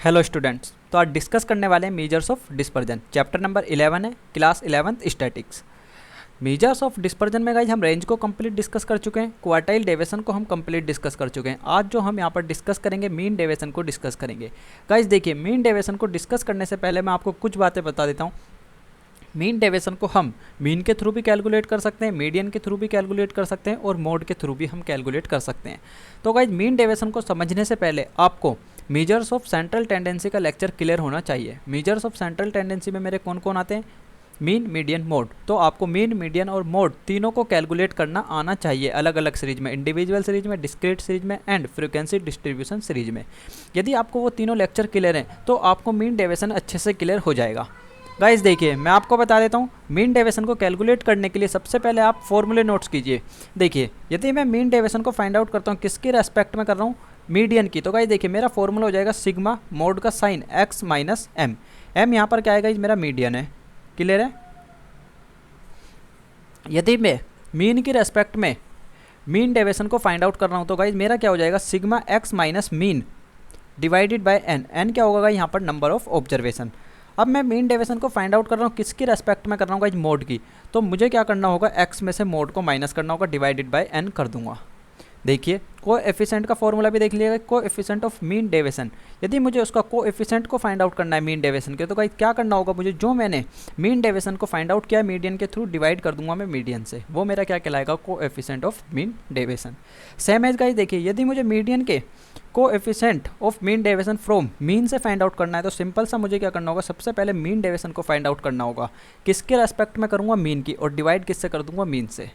Hello students, तो आज discuss करने वाले हैं measures of dispersion. Chapter number 11 है, class 11th statics. Measures of dispersion में गाइज हम रेंज को कंप्लीट डिस्कस कर चुके हैं, क्वार्टाइल डेविएशन को हम कंप्लीट डिस्कस कर चुके हैं। आज जो हम यहाँ पर डिस्कस करेंगे मीन डेविएशन को डिस्कस करेंगे। गाइज देखिए, मीन डेविएशन को डिस्कस करने से पहले मैं आपको कुछ बातें बता देता हूँ। मीन डेविएशन को हम मीन के थ्रू भी कैलकुलेट कर सकते हैं, मीडियन के थ्रू भी कैलकुलेट कर सकते हैं और मोड के थ्रू भी हम कैलकुलेट कर सकते हैं। तो गाइज मीन डेविएशन को समझने से पहले आपको मेजर्स ऑफ सेंट्रल टेंडेंसी का लेक्चर क्लियर होना चाहिए। मेजर्स ऑफ सेंट्रल टेंडेंसी में मेरे कौन कौन आते हैं? Mean, median, mode. तो आपको मीन, मीडियन और मोड तीनों को कैलकुलेट करना आना चाहिए, अलग अलग सीरीज में, इंडिविजुअल सीरीज में, डिस्क्रीट सीरीज में एंड फ्रीक्वेंसी डिस्ट्रीब्यूशन सीरीज में। यदि आपको वो तीनों लेक्चर क्लियर हैं तो आपको मीन डेविएशन अच्छे से क्लियर हो जाएगा। गाइस देखिए, मैं आपको बता देता हूँ, मीन डेविएशन को कैलकुलेट करने के लिए सबसे पहले आप फॉर्मूले नोट्स कीजिए। देखिए, यदि मैं मीन डेविएशन को फाइंड आउट करता हूँ, किसके रेस्पेक्ट में कर रहा हूँ? मीडियन की। तो गाइस देखिए, मेरा फॉर्मूला हो जाएगा सिग्मा मोड का sign x minus M. M यहाँ पर क्या आएगा? मेरा मीडियन है। क्लियर है? यदि मैं मीन की रेस्पेक्ट में मीन डेविएशन को फाइंड आउट कर रहा हूँ तो गाइस मेरा क्या हो जाएगा? Sigma x minus mean divided by n. N क्या होगा यहाँ पर? Number of observation. अब मैं मीन डेविएशन को फाइंड आउट कर रहा हूँ, किसकी रेस्पेक्ट में कर रहा हूँ गाइस? मोड की। तो मुझे क्या करना होगा? x में से मोड को माइनस करना होगा, डिवाइडेड बाय n कर दूंगा। देखिए, कोएफिशिएंट का फॉर्मूला भी देख लीजिएगा, कोएफिशिएंट ऑफ मीन डेविएशन। यदि मुझे उसका कोएफिशिएंट को फाइंड आउट करना है मीन डेविएशन के, तो गाइस क्या करना होगा मुझे? जो मैंने मीन डेविएशन को फाइंड आउट किया है मीडियन के थ्रू, डिवाइड कर दूंगा मैं मीडियन से। वो मेरा क्या कहलाएगा? Coefficient of mean deviation. Same as guys देखिए, यदि मुझे मीडियन के coefficient of mean deviation from mean से फाइंड आउट करना है तो सिंपल सा मुझे क्या करना होगा? सबसे पहले मीन डेविएशन को फाइंड आउट करना होगा। किसके रेस्पेक्ट में करूँगा? मीन की। और डिवाइड किससे कर दूंगा? मीन से।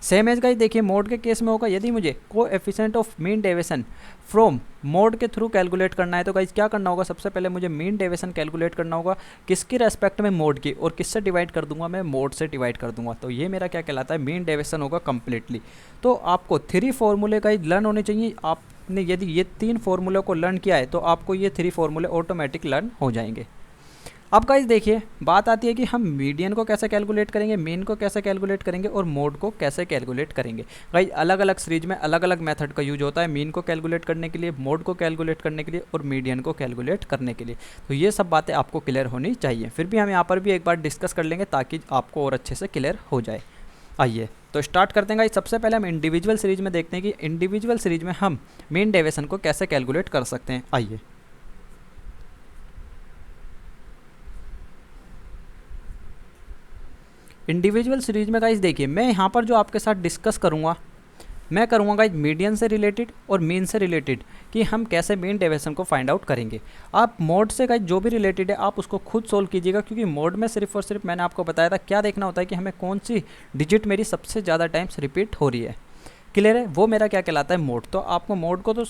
सेम एज गाइस देखिए, मोड के केस में होगा, यदि मुझे coefficient of mean deviation from mode के थ्रू कैलकुलेट करना है तो गाइस क्या करना होगा? सबसे पहले मुझे मीन डेविएशन कैलकुलेट करना होगा, किसकी रेस्पेक्ट में? मोड की। और किससे डिवाइड कर दूंगा मैं? मोड से डिवाइड कर दूंगा। तो ये मेरा क्या कहलाता है? मीन डेविएशन होगा कम्प्लीटली। तो आपको 3 फॉर्मूले का लर्न होने चाहिए। आपने यदि ये 3 फॉर्मूले को लर्न किया है तो आपको ये 3 फॉर्मूले ऑटोमेटिक लर्न हो जाएंगे। अब गाइस देखिए, बात आती है कि हम मीडियन को कैसे कैलकुलेट करेंगे, मीन को कैसे कैलकुलेट करेंगे और मोड को कैसे कैलकुलेट करेंगे। गाइस अलग अलग सीरीज में अलग अलग मेथड का यूज होता है, मीन को कैलकुलेट करने के लिए, मोड को कैलकुलेट करने के लिए और मीडियन को कैलकुलेट करने के लिए। तो ये सब बातें आपको क्लियर होनी चाहिए। फिर भी हम यहाँ पर भी एक बार डिस्कस कर लेंगे ताकि आपको और अच्छे से क्लियर हो जाए। आइए तो स्टार्ट करते हैं गाइस। सबसे पहले हम इंडिविजुअल सीरीज में देखते हैं कि इंडिविजुअल सीरीज में हम मीन डेविएशन को कैसे कैलकुलेट कर सकते हैं। आइए, इंडिविजुअल सीरीज में गाइस देखिए, मैं यहाँ पर जो आपके साथ डिस्कस करूँगा, मैं करूँगा गाइस मीडियन से रिलेटेड और मीन से रिलेटेड कि हम कैसे मीन डेविएशन को फाइंड आउट करेंगे। आप मोड से गाइस जो भी रिलेटेड है आप उसको खुद सोल्व कीजिएगा, क्योंकि मोड में सिर्फ और सिर्फ मैंने आपको बताया था क्या देखना होता है कि हमें कौन सी डिजिट मेरी सबसे ज़्यादा टाइम्स रिपीट हो रही है। क्लियर है? वो मेरा क्या कहलाता है? मोड। तो आपको मोड को तो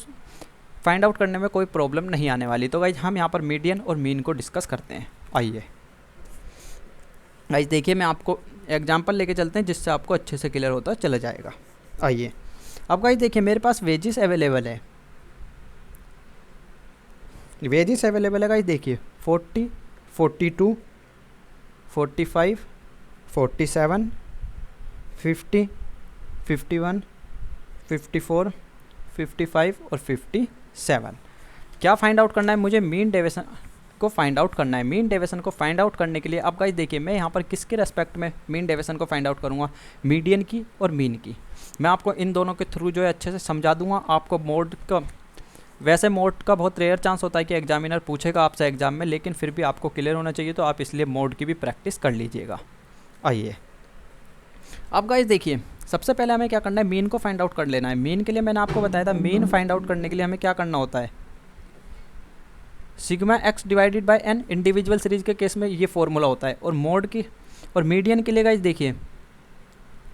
फाइंड आउट करने में कोई प्रॉब्लम नहीं आने वाली। तो गाइस हम यहाँ पर मीडियन और मीन को डिस्कस करते हैं। आइए गाइस देखिए, मैं आपको एग्जांपल लेके चलते हैं जिससे आपको अच्छे से क्लियर होता चला जाएगा। आइए, अब गाइस देखिए, मेरे पास वेजेस अवेलेबल है। वेजेस अवेलेबल है गाइस देखिए, 40, 42, 45, 47, 50, 51, 54, 55 और 57। क्या फाइंड आउट करना है मुझे? मीन डेविएशन को फाइंड आउट करना है। मीन डेविएशन को फाइंड आउट करने के लिए अब गाइस देखिए, मैं यहाँ पर किसके रेस्पेक्ट में मीन डेविएशन को फाइंड आउट करूँगा? मीडियन की और मीन की। मैं आपको इन दोनों के थ्रू जो है अच्छे से समझा दूंगा। आपको मोड का, वैसे मोड का बहुत रेयर चांस होता है कि एग्जामिनर पूछेगा आपसे एग्जाम में, लेकिन फिर भी आपको क्लियर होना चाहिए, तो आप इसलिए मोड की भी प्रैक्टिस कर लीजिएगा। आइए, अब गाइस देखिए, सबसे पहले हमें क्या करना है? मीन को फाइंड आउट कर लेना है। मीन के लिए मैंने आपको बताया था, मीन फाइंड आउट करने के लिए हमें क्या करना होता है? Sigma x divided by n। Individual series के केस में ये फॉर्मूला होता है। और मोड की और मीडियन के लिए गाइस देखिए,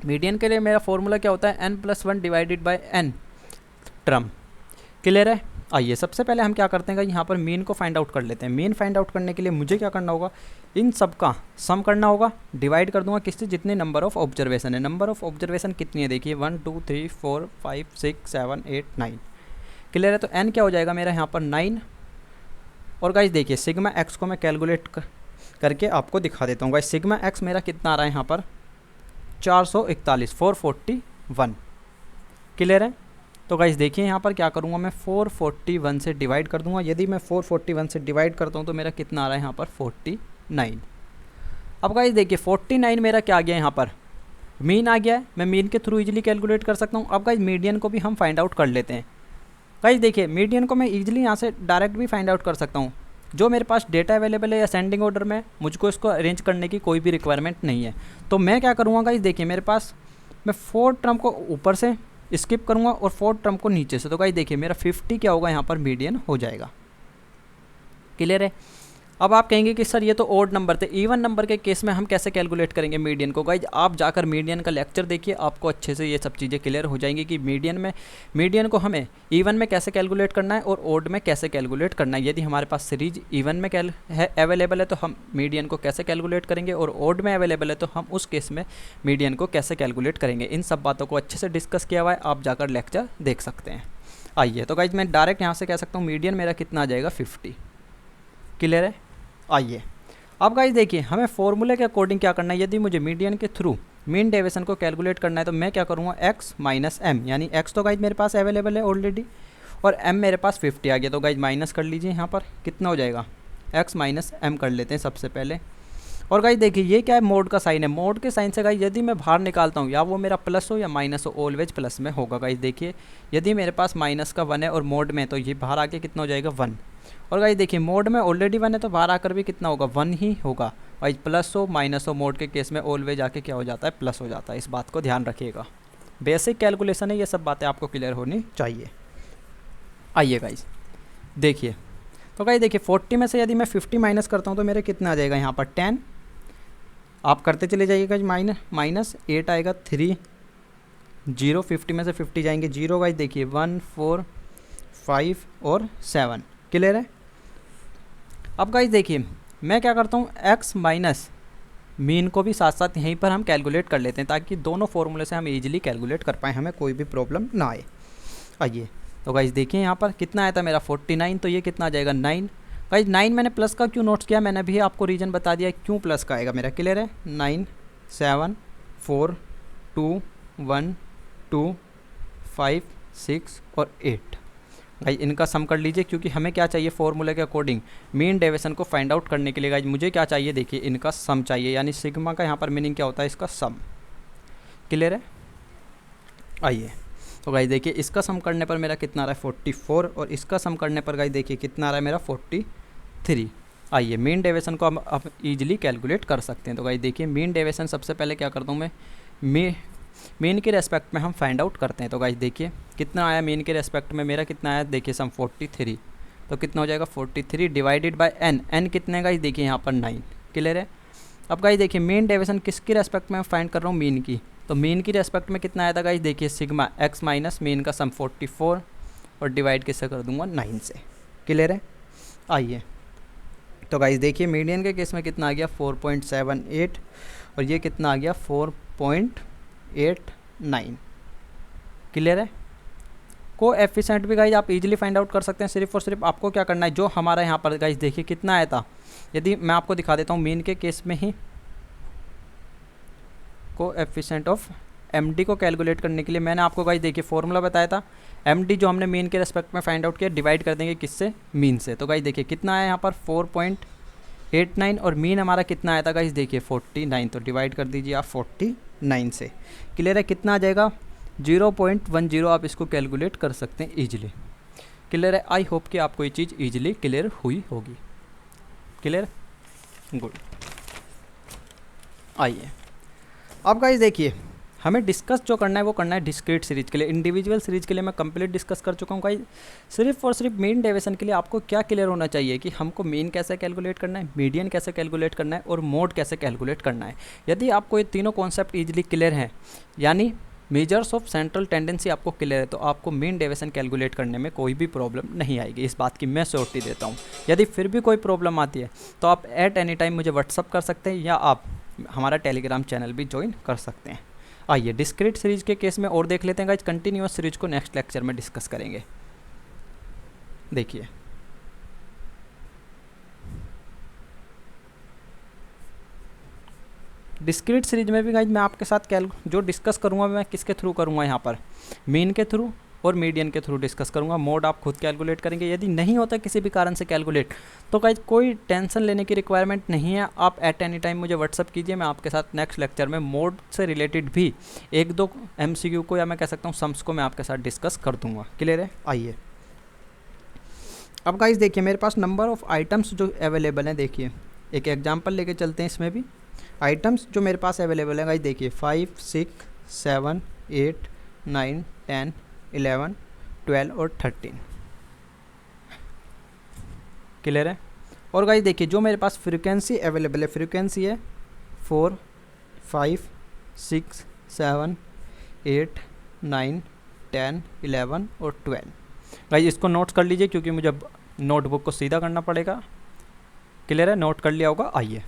मीडियन के लिए मेरा फॉर्मूला क्या होता है? n+1 divided by n term. Clear है? आइए, सबसे पहले हम क्या करते हैं गाइस, यहाँ पर मीन को फाइंड आउट कर लेते हैं। मीन फाइंड आउट करने के लिए मुझे क्या करना होगा? इन सब का सम करना होगा, डिवाइड कर दूंगा किससे? जितने नंबर ऑफ ऑब्जर्वेशन है। नंबर ऑफ ऑब्जर्वेशन कितनी है? देखिए 1 2 3 4 5 6 7 8 9। क्लियर है? तो n क्या हो जाएगा मेरा यहाँ पर? 9। और गाइस देखिए, सिग्मा x को मैं कैलकुलेट करके आपको दिखा देता हूँ। गाइस सिग्मा x मेरा कितना आ रहा है यहाँ पर? 441, 441। क्लियर है? तो गाइस देखिए यहाँ पर क्या करूँगा मैं 441 से डिवाइड कर दूंगा। यदि मैं 441 से डिवाइड करता हूँ तो मेरा कितना आ रहा है यहाँ पर 49। अब गाइस देखिए 49 मेरा क्या आ गया यहाँ पर मीन आ गया है। मैं मीन के थ्रू इजीली कैलकुलेट कर सकता हूँ। अब गाइस मीडियन को भी हम फाइंड आउट कर लेते हैं। गाइस देखिए मीडियन को मैं इजीली यहाँ से डायरेक्ट भी फाइंड आउट कर सकता हूँ। जो मेरे पास डेटा अवेलेबल है असेंडिंग ऑर्डर में, मुझको इसको अरेंज करने की कोई भी रिक्वायरमेंट नहीं है। तो मैं क्या करूँगा गाइस देखिए मेरे पास मैं 4 टर्म को ऊपर से स्किप करूँगा और 4 टर्म को नीचे से। तो गाइस देखिए मेरा 50 क्या होगा यहाँ पर मीडियन हो जाएगा। क्लियर है। अब आप कहेंगे कि सर ये तो ओड नंबर थे, इवन नंबर के केस में हम कैसे कैलकुलेट करेंगे मीडियन को। गाइज आप जाकर मीडियन का लेक्चर देखिए, आपको अच्छे से ये सब चीज़ें क्लियर हो जाएंगी कि मीडियन को हमें इवन में कैसे कैलकुलेट करना है और ओड में कैसे कैलकुलेट करना है। यदि हमारे पास सीरीज इवन में अवेलेबल है तो हम मीडियन को कैसे कैलकुलेट करेंगे, और ओड में अवेलेबल है तो हम उस केस में मीडियन को कैसे कैलकुलेट करेंगे। इन सब बातों को अच्छे से डिस्कस किया हुआ है, आप जाकर लेक्चर देख सकते हैं। आइए तो गाइज मैं डायरेक्ट यहाँ से कह सकता हूँ मीडियन मेरा कितना आ जाएगा 50। क्लियर है। आइए अब गाइस देखिए हमें फॉर्मूले के अकॉर्डिंग क्या करना है। यदि मुझे मीडियन के थ्रू मीन डेविएशन को कैलकुलेट करना है तो मैं क्या करूँगा x माइनस एम, यानी x तो गाइस मेरे पास अवेलेबल है ऑलरेडी और m मेरे पास 50 आ गया। तो गाइस माइनस कर लीजिए, यहाँ पर कितना हो जाएगा x माइनस एम कर लेते हैं सबसे पहले। और गाइस देखिए ये क्या है, मोड का साइन है। मोड के साइन से गाइस यदि मैं बाहर निकालता हूँ या वो मेरा प्लस हो या माइनस हो, ऑलवेज प्लस में होगा। गाइस देखिए यदि मेरे पास माइनस का 1 है और मोड में तो ये बाहर आके कितना हो जाएगा 1। और गाइस देखिए मोड में ऑलरेडी 1 है तो बाहर आकर भी कितना होगा 1 ही होगा। गाइस प्लस हो माइनस हो मोड के केस में ऑलवेज आके क्या हो जाता है प्लस हो जाता है। इस बात को ध्यान रखिएगा, बेसिक कैलकुलेशन है, ये सब बातें आपको क्लियर होनी चाहिए। आइए गाइस देखिए तो गाइस देखिए 40 में से यदि मैं 50 माइनस करता हूँ तो मेरे कितना आ जाएगा यहाँ पर 10। आप करते चले जाइएगा, माइनस 8 आएगा 3 0, 50 में से 50 जाएंगे 0। गाइस देखिए 1 4 5 और 7। क्लियर है। अब गाइस देखिए मैं क्या करता हूँ x माइनस मीन को भी साथ साथ यहीं पर हम कैलकुलेट कर लेते हैं ताकि दोनों फॉर्मूले से हम इजीली कैलकुलेट कर पाएँ, हमें कोई भी प्रॉब्लम ना आए। आइए तो गाइस देखिए यहाँ पर कितना आया था मेरा 49, तो ये कितना आ जाएगा 9। गाइस 9 मैंने प्लस का क्यों नोट्स किया, मैंने भी आपको रीज़न बता दिया क्यों प्लस का आएगा मेरा। क्लियर है। 9 7 4 2 1 2 5 6 और 8। गाइस इनका सम कर लीजिए क्योंकि हमें क्या चाहिए फॉर्मूले के अकॉर्डिंग मीन डेविएशन को फाइंड आउट करने के लिए। गाइस मुझे क्या चाहिए देखिए इनका सम चाहिए, यानी सिग्मा का यहाँ पर मीनिंग क्या होता है इसका सम। क्लियर है। आइए तो गाइस देखिए इसका सम करने पर मेरा कितना आ रहा है 44 और इसका सम करने पर गाइस देखिए कितना आ रहा है मेरा 43। आइए मीन डेविएशन को हम अब ईजिली कैलकुलेट कर सकते हैं। तो गाइस देखिए मीन डेविएशन सबसे पहले क्या करता हूँ मैं मीन के रेस्पेक्ट में हम फाइंड आउट करते हैं। तो गाइस देखिए कितना आया मीन के रेस्पेक्ट में, मेरा कितना आया देखिए सम 43। तो कितना हो जाएगा 43 डिवाइडेड बाय n। n कितने गाइस देखिए यहाँ पर 9। क्लियर है। अब गाइस देखिए मीन डेविएशन किसकी रेस्पेक्ट में फाइंड कर रहा हूँ, मीन की। तो मीन की रेस्पेक्ट में कितना आया था गाइस देखिए सिग्मा x माइनस मीन का सम 44 और डिवाइड किससे कर दूंगा 9 से। क्लियर है। आइए तो गाइस देखिए मीडियन के केस में कितना आ गया 4.78 और ये कितना आ गया 4.89। क्लियर है। कोएफिशिएंट भी गाइस आप इजीली फाइंड आउट कर सकते हैं। सिर्फ और सिर्फ आपको क्या करना है, जो हमारा यहाँ पर गाइस देखिए कितना आया था, यदि मैं आपको दिखा देता हूँ मीन के केस में ही कोएफिशिएंट ऑफ एमडी को कैलकुलेट करने के लिए मैंने आपको गाइस देखिए फॉर्मूला बताया था। एमडी जो हमने मीन के रेस्पेक्ट में फाइंड आउट किया डिवाइड कर देंगे किससे, मीन से। तो गाइस देखिए कितना आया यहाँ पर 4.89 और मीन हमारा कितना आया था गाइस देखिए 49। तो डिवाइड कर दीजिए आप 49 से। क्लियर है। कितना आ जाएगा 0.10। आप इसको कैलकुलेट कर सकते हैं ईजिली। क्लियर है। आई होप कि आपको ये चीज़ ईजिली क्लियर हुई होगी। Clear, good. आइए अब गाइस देखिए हमें डिस्कस जो करना है वो करना है डिस्क्रीट सीरीज के लिए। इंडिविजुअल सीरीज के लिए मैं कंप्लीट डिस्कस कर चुका हूँ गाइस। सिर्फ और सिर्फ मीन डेविएशन के लिए आपको क्या क्लियर होना चाहिए कि हमको मीन कैसे कैलकुलेट करना है, मीडियन कैसे कैलकुलेट करना है और मोड कैसे कैलकुलेट करना है। यदि आपको ये तीनों कॉन्सेप्ट ईजिली क्लियर हैं, यानी मेजर्स ऑफ सेंट्रल टेंडेंसी आपको क्लियर है, तो आपको मीन डेविएशन कैलकुलेट करने में कोई भी प्रॉब्लम नहीं आएगी। इस बात की मैं श्योरिटी देता हूँ। यदि फिर भी कोई प्रॉब्लम आती है तो आप एट एनी टाइम मुझे व्हाट्सअप कर सकते हैं या आप हमारा टेलीग्राम चैनल भी ज्वाइन कर सकते हैं। आइए डिस्क्रीट सीरीज के केस में और देख लेते हैं गाइस। कंटिन्यूअस सीरीज को नेक्स्ट लेक्चर में डिस्कस करेंगे। देखिए डिस्क्रीट सीरीज में भी गाइस मैं आपके साथ जो डिस्कस करूंगा मैं किसके थ्रू करूंगा, यहाँ पर मीन के थ्रू और मीडियन के थ्रू डिस्कस करूँगा। मोड आप खुद कैलकुलेट करेंगे, यदि नहीं होता किसी भी कारण से कैलकुलेट तो गाइस कोई टेंशन लेने की रिक्वायरमेंट नहीं है। आप एट एनी टाइम मुझे व्हाट्सअप कीजिए, मैं आपके साथ नेक्स्ट लेक्चर में मोड से रिलेटेड भी 1-2 MCQ को या मैं कह सकता हूँ सम्स को मैं आपके साथ डिस्कस कर दूँगा। क्लियर है? आइए अब गाइस देखिए मेरे पास नंबर ऑफ़ आइटम्स जो अवेलेबल हैं, देखिए एक एग्जांपल लेके चलते हैं। इसमें भी आइटम्स जो मेरे पास अवेलेबल है गाइस देखिए 5, 6, 7, 8, 9, 10, 11, 12 और 13। क्लियर है? और गाइस देखिए जो मेरे पास फ्रीक्वेंसी अवेलेबल है, फ्रीक्वेंसी है 4, 5, 6, 7, 8, 9, 10, 11 और 12। गाइस इसको नोट कर लीजिए क्योंकि मुझे नोटबुक को सीधा करना पड़ेगा। क्लियर है? नोट कर लिया होगा। आइए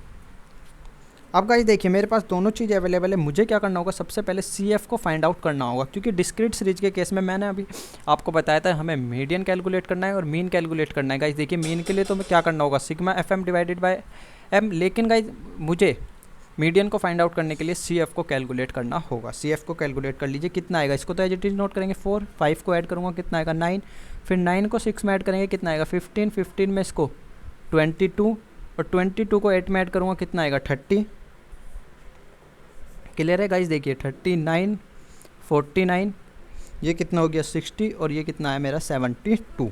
अब गाइस देखिए मेरे पास दोनों चीज़ अवेलेबल है। मुझे क्या करना होगा, सबसे पहले CF को फाइंड आउट करना होगा, क्योंकि डिस्क्रीट सीरीज के केस में मैंने अभी आपको बताया था हमें मीडियन कैलकुलेट करना है और मीन कैलकुलेट करना है। गाइस देखिए मीन के लिए तो क्या करना होगा, sigma FM divided bye M, लेकिन गाइस मुझे मीडियन को फाइंड आउट करने के लिए CF को कैलकुलेट करना होगा। CF को कैलकुलेट कर लीजिए, कितना आएगा, इसको तो एज इट इज नोट करेंगे 4, 5 को ऐड करूँगा कितना आएगा 9, फिर 9 को 6 में ऐड करेंगे कितना आएगा 15, 15 में इसको 22 और 22 को 8 में ऐड करूँगा कितना आएगा 30। क्लियर है गाइस? देखिए 39, 49, ये कितना हो गया 60 और ये कितना है मेरा 72।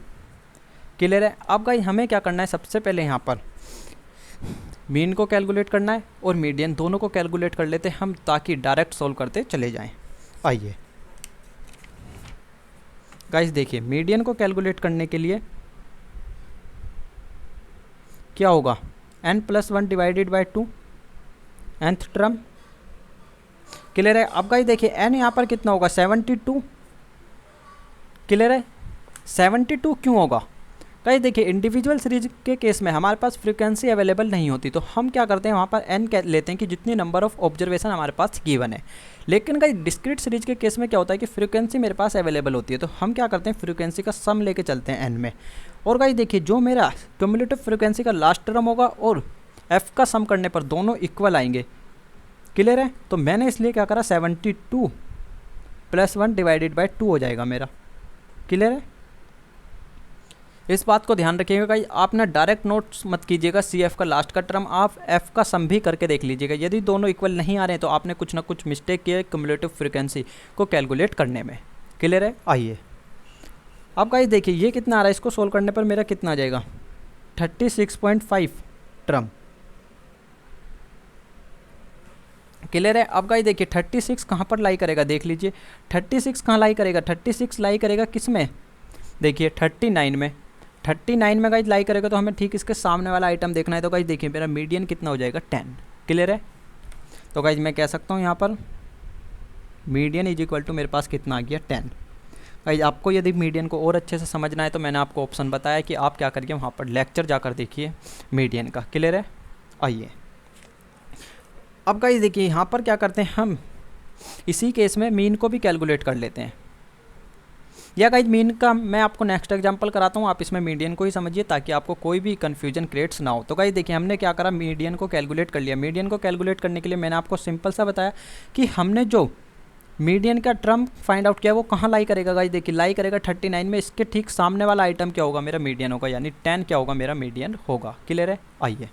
क्लियर है? अब गाइस हमें क्या करना है, सबसे पहले यहाँ पर मीन को कैलकुलेट करना है और मीडियन, दोनों को कैलकुलेट कर लेते हैं हम ताकि डायरेक्ट सॉल्व करते चले जाएं। आइए गाइस देखिए मीडियन को कैलकुलेट करने के लिए क्या होगा, n+1 divided by 2, nth term. Clear है? अब गाइस देखिए n यहाँ पर कितना होगा 72। क्लियर है? 72 क्यों होगा गाइस? देखिए इंडिविजुअल सीरीज के केस में हमारे पास फ्रीक्वेंसी अवेलेबल नहीं होती, तो हम क्या करते हैं वहाँ पर n लेते हैं कि जितनी नंबर ऑफ ऑब्जर्वेशन हमारे पास गिवन है। लेकिन गाइस डिस्क्रीट सीरीज के केस में क्या होता है कि फ्रीक्वेंसी मेरे पास अवेलेबल होती है, तो हम क्या करते हैं फ्रीक्वेंसी का सम लेके चलते हैं n में। और गाइस देखिए जो मेरा क्यूमुलेटिव फ्रीक्वेंसी का लास्ट टर्म होगा और f का सम करने पर दोनों इक्वल आएंगे। क्लियर है? तो मैंने इसलिए क्या करा 72 + 1 डिवाइडेड बाय 2 हो जाएगा मेरा। क्लियर है? इस बात को ध्यान रखिएगा गाइस, आप ना डायरेक्ट नोट्स मत कीजिएगा CF का लास्ट का टर्म, आप F का सम भी करके देख लीजिएगा। यदि दोनों इक्वल नहीं आ रहे हैं तो आपने कुछ ना कुछ मिस्टेक किया है क्यूमुलेटिव फ्रीक्वेंसी को कैलकुलेट करने में। क्लियर है? आइए अब गाइस देखिए ये कितना आ रहा है, इसको सोल्व करने पर मेरा कितना आ जाएगा 36.5 टर्म। क्लियर है? अब गाइस देखिए 36 कहाँ पर लाई करेगा, देख लीजिए 36 कहाँ लाई करेगा, 36 लाई करेगा किस में, देखिए 39 में। 39 में गाइस लाई करेगा तो हमें ठीक इसके सामने वाला आइटम देखना है। तो गाइस देखिए मेरा मीडियन कितना हो जाएगा 10। क्लियर है? तो गाइस मैं कह सकता हूँ यहाँ पर मीडियन इज इक्वल टू मेरे पास कितना आ गया 10। गाइस आपको यदि मीडियन को और अच्छे से समझना है तो मैंने आपको ऑप्शन बताया कि आप क्या करिए वहाँ पर लेक्चर जाकर देखिए मीडियन का। क्लियर है? आइए अब गाइस देखिए यहाँ पर क्या करते हैं हम, इसी केस में मीन को भी कैलकुलेट कर लेते हैं। या गाइस मीन का मैं आपको नेक्स्ट एग्जांपल कराता हूँ, आप इसमें मीडियन को ही समझिए ताकि आपको कोई भी कन्फ्यूजन क्रिएट्स ना हो। तो गाइस देखिए हमने क्या करा, मीडियन को कैलकुलेट कर लिया। मीडियन को कैलकुलेट करने के लिए मैंने आपको सिंपल सा बताया कि हमने जो मीडियन का टर्म फाइंड आउट किया वो कहाँ लाई करेगा। गाइस देखिए लाई करेगा 39 में, इसके ठीक सामने वाला आइटम क्या होगा, मेरा मीडियन होगा, यानी 10 क्या होगा, मेरा मीडियन होगा। क्लियर है? आइए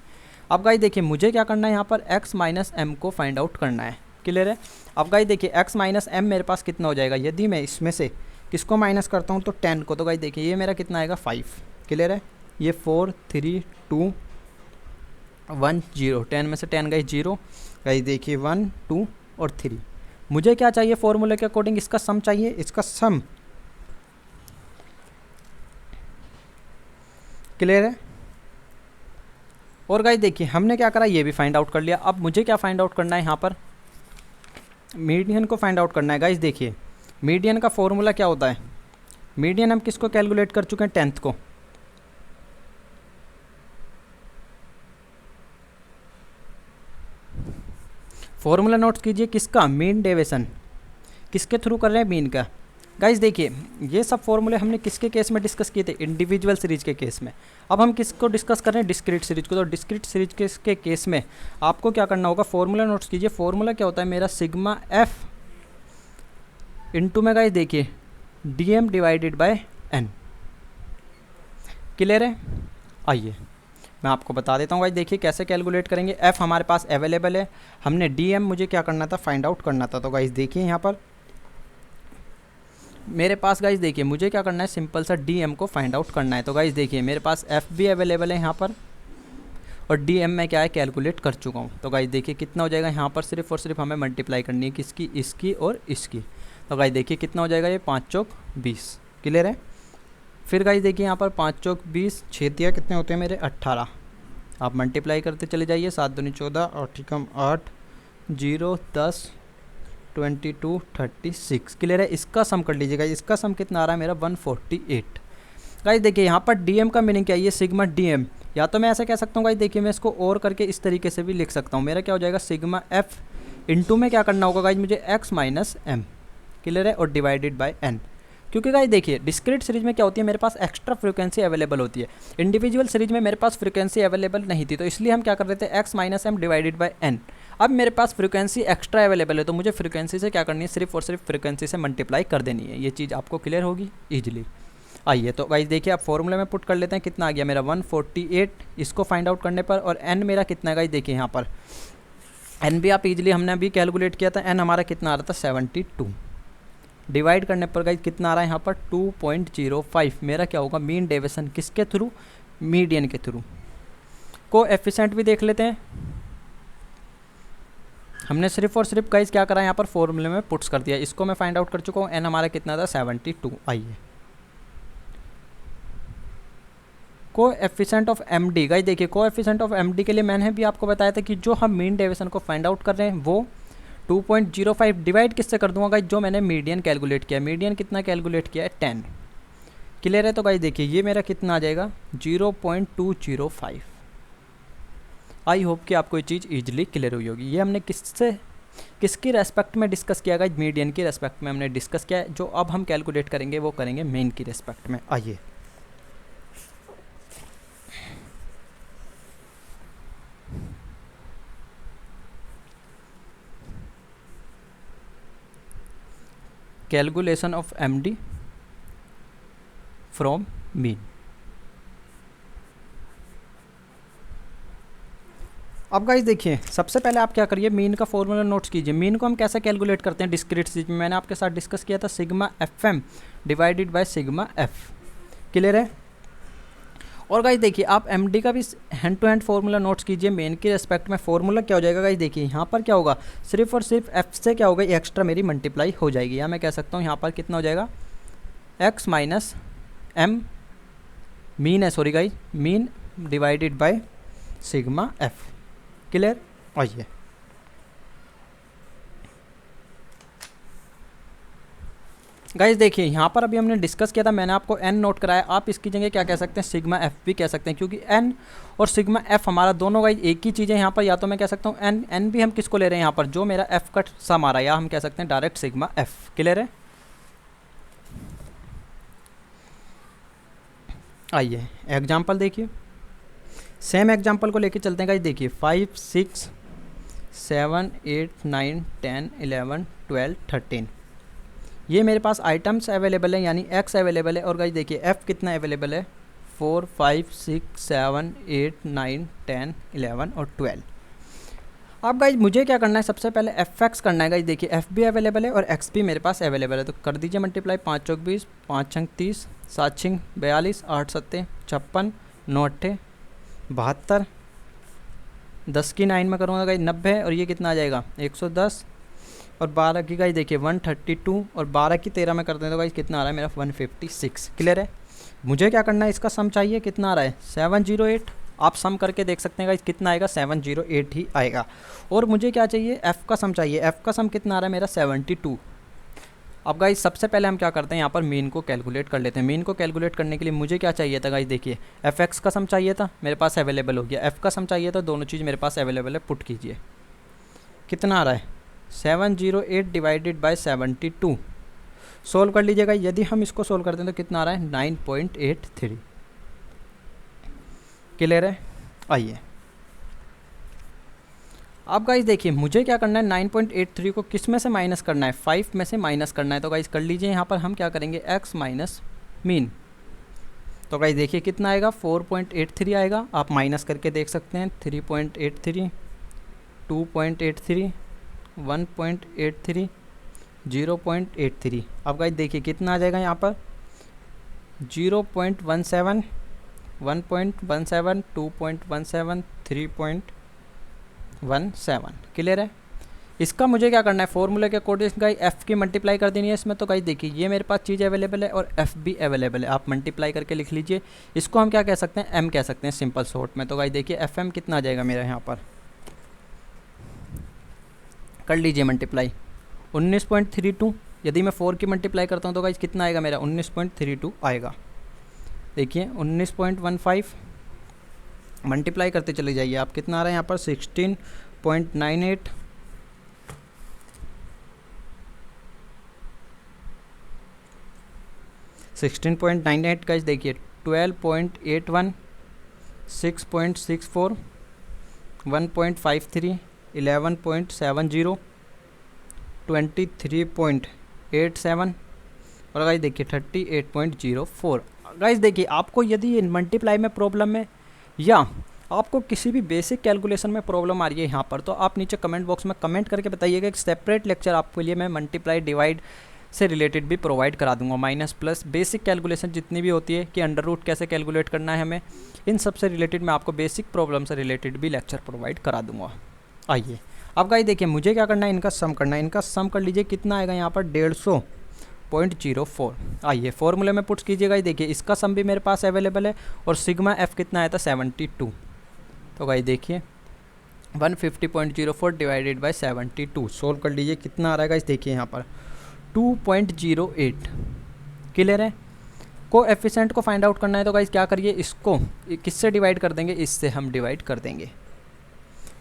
अब गाइस देखिए मुझे क्या करना है, यहाँ पर x - m को फाइंड आउट करना है। क्लियर है? अब गाइस देखिए x - m मेरे पास कितना हो जाएगा, यदि मैं इसमें से किसको माइनस करता हूँ तो 10 को, तो गाइस देखिए ये मेरा कितना आएगा 5। क्लियर है? ये 4, 3, 2, 1, 0, 10 में से 10 गाइस 0, गाइस देखिए 1, 2 और 3। मुझे क्या चाहिए फॉर्मूले के अकॉर्डिंग, इसका सम चाहिए, इसका सम। क्लियर है? और गाइस देखिए हमने क्या करा, ये भी फाइंड आउट कर लिया। अब मुझे क्या फाइंड आउट करना है, यहाँ पर मीडियन को फाइंड आउट करना है। गाइस देखिए मीडियन का फॉर्मूला क्या होता है, मीडियन हम किसको कैलकुलेट कर चुके हैं, 10th को। फॉर्मूला नोट कीजिए किसका, मीन डेविएशन, किसके थ्रू कर रहे हैं, मीन का। गाइस देखिए ये सब फॉर्मूले हमने किसके केस में डिस्कस किए थे, इंडिविजुअल सीरीज के केस में। अब हम किसको डिस्कस कर रहे हैं, डिस्क्रीट सीरीज को। तो डिस्क्रीट सीरीज के केस में आपको क्या करना होगा, फॉर्मूला नोट्स कीजिए। फॉर्मूला क्या होता है मेरा, सिग्मा एफ इंटू में गाइस देखिए DM divided by N। Clear है? आइए मैं आपको बता देता हूँ भाई, देखिए कैसे कैलकुलेट करेंगे। F हमारे पास अवेलेबल है, हमने DM मुझे क्या करना था, फाइंड आउट करना था। तो गाइस देखिए यहाँ पर मेरे पास गाइस देखिए मुझे क्या करना है, सिंपल सा DM को फाइंड आउट करना है। तो गाइस देखिए मेरे पास F भी अवेलेबल है यहाँ पर, और DM में क्या है कैलकुलेट कर चुका हूँ। तो गाइस देखिए कितना हो जाएगा यहाँ पर, सिर्फ और सिर्फ हमें मल्टीप्लाई करनी है किसकी, इसकी और इसकी। तो गाइस देखिए कितना हो जाएगा, ये 5 चौक 20। क्लियर है? फिर गाइस देखिए यहाँ पर 5 चौक 20, 6 तिया कितने होते हैं मेरे 18। आप मल्टीप्लाई करते चले जाइए, 7 दूनी 14, 8 कम 8, 0 10 22 36। क्लियर है? इसका सम कर लीजिएगा, इसका सम कितना आ रहा है मेरा 148। गाइस देखिए यहाँ पर DM का मीनिंग क्या है, ये सिग्मा DM, या तो मैं ऐसा कह सकता हूँ गाइस देखिए मैं इसको और करके इस तरीके से भी लिख सकता हूँ। मेरा क्या हो जाएगा, सिग्मा F इंटू में क्या करना होगा गाइस मुझे x माइनस M। क्लियर है? और डिवाइडेड बाय N। क्योंकि गाइस देखिए डिस्क्रीट सीरीज में क्या होती है, मेरे पास एक्स्ट्रा फ्रीक्वेंसी अवेलेबल होती है, इंडिविजुअल सीरीज में मेरे पास फ्रीक्वेंसी अवेलेबल नहीं थी। तो इसलिए हम क्या कर रहे थे, x minus M divided by N। अब मेरे पास फ्रीक्वेंसी एक्स्ट्रा अवेलेबल है, तो मुझे फ्रीक्वेंसी से क्या करनी है, सिर्फ और सिर्फ फ्रीक्वेंसी से मल्टीप्लाई कर देनी है। ये चीज़ आपको क्लियर होगी ईजिली। आइए तो गाइस देखिए आप फॉर्मूले में पुट कर लेते हैं, कितना आ गया मेरा 148 इसको फाइंड आउट करने पर। और n मेरा कितना है गाइस देखिए यहाँ पर n भी आप इजीली हमने अभी कैलकुलेट किया था, n हमारा कितना आ रहा था 72। डिवाइड करने पर गाइस कितना आ रहा है यहाँ पर 2.05। मेरा क्या होगा, मीन डेविएशन किसके थ्रू, मीडियन के थ्रू। कोएफिशिएंट भी देख लेते हैं, हमने सिर्फ और सिर्फ गाइस क्या करा यहाँ पर फॉर्मूले में पुट्स कर दिया। इसको मैं फाइंड आउट कर चुका हूँ, n हमारा कितना था 72। आइए कोएफिशिएंट ऑफ MD, गाइस देखिए कोएफिशिएंट ऑफ MD के लिए मैंने भी आपको बताया था कि जो हम मीन डेविएशन को फाइंड आउट कर रहे हैं वो 2.05 डिवाइड किससे कर दूंगा गाइस, जो मैंने मीडियन कैलकुलेट किया। मीडियन कितना कैलकुलेट किया है 10। क्लियर है? तो गाइस देखिए ये मेरा कितना आ जाएगा 0.205। आई होप कि आपको ये चीज़ ईजिली क्लियर हुई होगी। ये हमने किसकी रेस्पेक्ट में डिस्कस किया गाइस, मीडियन की रेस्पेक्ट में हमने डिस्कस किया है। जो अब हम कैलकुलेट करेंगे वो करेंगे मीन की रेस्पेक्ट में। आइए calculation of MD from mean. अब गाइस देखिए सबसे पहले आप क्या करिए, मीन का फॉर्मूला नोट्स कीजिए। मीन को हम कैसे कैलकुलेट करते हैं डिस्क्रीट सीरीज में, मैंने आपके साथ डिस्कस किया था sigma FM divided by sigma F। Clear है? और गाइस देखिए आप MD का भी hand to hand formula notes कीजिए। मेन के रेस्पेक्ट में फॉर्मूला क्या हो जाएगा गाइस देखिए यहाँ पर क्या होगा, सिर्फ और सिर्फ F से क्या होगा, एक्स्ट्रा मेरी मल्टीप्लाई हो जाएगी। या मैं कह सकता हूँ यहाँ पर कितना हो जाएगा, x माइनस M मीन है, sorry guys mean divided by sigma F। Clear? आइए गाइस देखिए यहाँ पर अभी हमने डिस्कस किया था, मैंने आपको n नोट कराया, आप इसकी जगह क्या कह सकते हैं, सिग्मा F भी कह सकते हैं, क्योंकि n और सिग्मा F हमारा दोनों गाइस एक ही चीज़ है यहाँ पर। या तो मैं कह सकता हूँ n भी हम किसको ले रहे हैं यहाँ पर, जो मेरा F का सम आ रहा है, या हम कह सकते हैं डायरेक्ट सिग्मा F। क्लियर है? आइए एग्जाम्पल देखिए, सेम एग्जाम्पल को लेके चलते हैं गाइस। देखिए 5 6 7 8 9 10 11 12 13 ये मेरे पास आइटम्स अवेलेबल है, यानी x अवेलेबल है। और गाइस देखिए f कितना अवेलेबल है, 4 5 6 7 8 9 10 11 और 12। अब गाइस मुझे क्या करना है, सबसे पहले fx करना है। गाइस देखिए f भी अवेलेबल है और x भी मेरे पास अवेलेबल है, तो कर दीजिए मल्टीप्लाई। 5 चौक 20, 5 छंग 30, 7 छिंग 42, 8 सत्ते 56, 9 अट्ठे 72, 10 की 9 में करूँगा गाइस 90, और ये कितना आ जाएगा 110, और 12 की गाइस देखिए 132, और 12 की 13 में करते हैं तो गाइस कितना आ रहा है मेरा 156। क्लियर है? मुझे क्या करना है, इसका सम चाहिए, कितना आ रहा है 708। आप सम करके देख सकते हैं गाइस कितना आएगा, 708 ही आएगा। और मुझे क्या चाहिए, f का सम चाहिए। f का सम कितना आ रहा है मेरा 72। अब गाइस सबसे पहले हम क्या करते हैं, यहाँ पर मीन को कैलकुलेट कर लेते हैं। मीन को कैलकुलेट करने के लिए मुझे क्या चाहिए था गाइस देखिए, fx का सम चाहिए था, मेरे पास अवेलेबल हो गया। f का सम चाहिए था, दोनों चीज़ मेरे पास अवेलेबल है। पुट कीजिए, कितना आ रहा है 708 डिवाइडेड बाय 72। सोल्व कर लीजिएगा। यदि हम इसको सोल्व करते हैं तो कितना आ रहा है 9.83। क्लियर है? आइए अब गाइज देखिए मुझे क्या करना है, 9.83 को किस में से माइनस करना है, 5 में से माइनस करना है। तो गाइज कर लीजिए, यहाँ पर हम क्या करेंगे, x माइनस मीन। तो गाइज देखिए कितना आएगा, 4.83 आएगा। आप माइनस करके देख सकते हैं, 3.83, 2.83, 1.83, 0.83। अब गाइज देखिए कितना आ जाएगा यहाँ पर, 0.17, 1.17, 2.17, 3.17। क्लियर है। इसका मुझे क्या करना है, फॉर्मूले के अकॉर्डिंग गाइस एफ़ की मल्टीप्लाई कर देनी है इसमें। तो गाइस देखिए ये मेरे पास चीज़ अवेलेबल है और एफ़ भी अवेलेबल है, आप मल्टीप्लाई करके लिख लीजिए। इसको हम क्या कह सकते हैं, एम कह सकते हैं सिंपल शॉर्ट में। तो गाइस देखिए एफ एम कितना आ जाएगा मेरा, यहाँ पर कर लीजिए मल्टीप्लाई, 19.32। यदि मैं 4 की मल्टीप्लाई करता हूँ तो गाइस कितना आएगा मेरा, 19.32 आएगा। देखिए 19.15 मल्टीप्लाई करते चले जाइए आप, कितना आ रहा है यहाँ पर, 16.98, 16.98 गाइस देखिए, 12.81, 6.64, 1.53, 11.70, 23.87 और गाइस देखिए 38.04। गाइस देखिए आपको यदि मल्टीप्लाई में प्रॉब्लम है या आपको किसी भी बेसिक कैलकुलेशन में प्रॉब्लम आ रही है यहाँ पर, तो आप नीचे कमेंट बॉक्स में कमेंट करके बताइएगा। एक सेपरेट लेक्चर आपके लिए मैं मल्टीप्लाई डिवाइड से रिलेटेड भी प्रोवाइड करा दूंगा, माइनस प्लस बेसिक कैलकुलेशन जितनी भी होती है कि अंडर रूट कैसे कैलकुलेट करना है हमें, इन सब से रिलेटेड मैं आपको बेसिक प्रॉब्लम से रिलेटेड भी लेक्चर प्रोवाइड करा दूंगा। आइए अब गाइस देखिए मुझे क्या करना है, इनका सम करना है। इनका सम कर लीजिए, कितना आएगा यहाँ पर, 150.04। आइए फॉर्मूले में पुट्स कीजिएगा। देखिए इसका सम भी मेरे पास अवेलेबल है और सिग्मा एफ कितना आया था, 72। तो गाइस देखिए 150.04 डिवाइडेड बाय 72 सोल्व कर लीजिए, कितना आ रहा है गाइस, देखिए यहाँ पर 2.08। क्लियर है। कोएफिशिएंट को फाइंड आउट करना है तो गाइस क्या करिए, इसको किससे डिवाइड कर देंगे, इससे हम डिवाइड कर देंगे।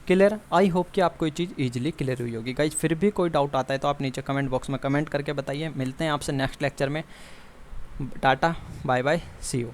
क्लियर। आई होप कि आपको ये चीज़ ईजिली क्लियर हुई होगी। गाइस फिर भी कोई डाउट आता है तो आप नीचे कमेंट बॉक्स में कमेंट करके बताइए। मिलते हैं आपसे नेक्स्ट लेक्चर में। Tata bye bye, see you.